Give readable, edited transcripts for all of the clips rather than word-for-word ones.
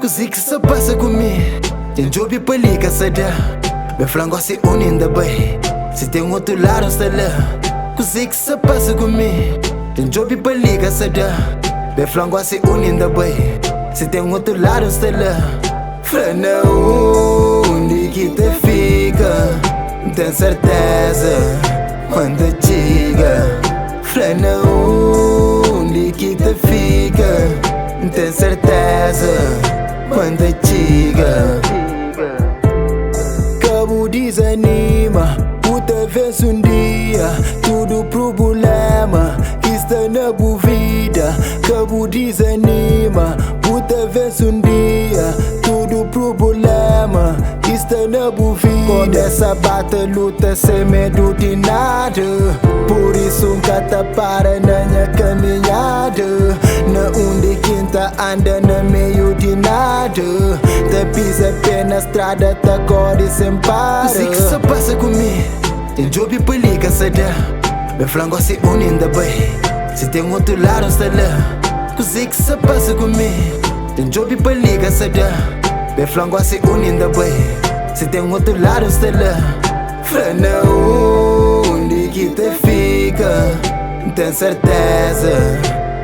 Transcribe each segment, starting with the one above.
Kuze que se passa comigo? Tem job pra ligar, sada. Meu flango se une ainda bem. Se tem outro lado, está lá. Kuze que se passa comigo? Tem job pra ligar, sada. Meu flango se une ainda bem. Se tem outro lado, está lá. Frana onde que te fica? Tem certeza quando chega. Frana onde que te fica? Tem certeza quando chega. Cabo desanima, puta vez dia. Tudo problema que está na boa vida. Cabo desanima, puta vez dia. Tudo problema que está na boa vida. Começa a bater luta sem medo de nada. Por isso nunca tá para na minha caminhada. Na onde quinta anda no meio de nada. Te pisa pé na estrada, tá corre sem para. Kuze que se passa comigo? Tem job pra ligar, sada. Meu flango se une ainda bem. Se tem outro lado, está lá. Kuze que se passa comigo? Tem job pra ligar, sada. Meu flango se une ainda bem. Se tem outro lado, está lá. Frana onde que te fica? Tem certeza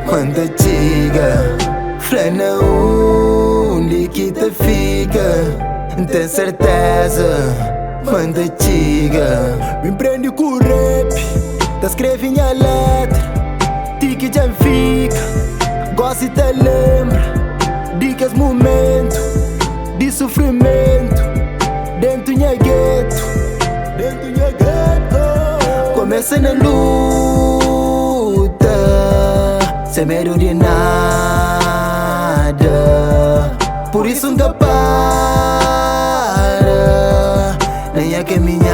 quando chega. Frana onde que te fica? Tem certeza quando chega. Me prende com o rap, tá escreve minha letra. Tique já fica, gosta e te lembra. Dicas momento de sofrimento. Dentro minha gueto, dentro minha gueto. Começa na luta, sem medo de nada. Por isso nunca para na minha caminhada.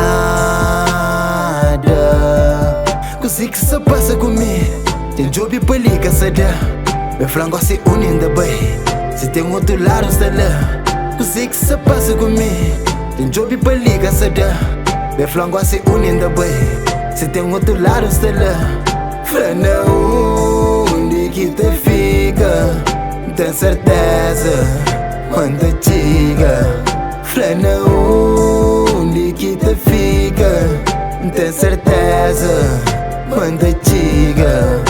Kuze que se passa comigo? Tem job pra ligar, sada. Meu flango se une ainda bem. Se tem outro lado, está lá. Kuze que se passa comigo? Tem job pra ligar, sada. Meu flango se une ainda bem. Se tem outro lado, está lá. Frana onde que te fica? Tem certeza quando chega. Frana onde que te fica? Tem certeza quando chega.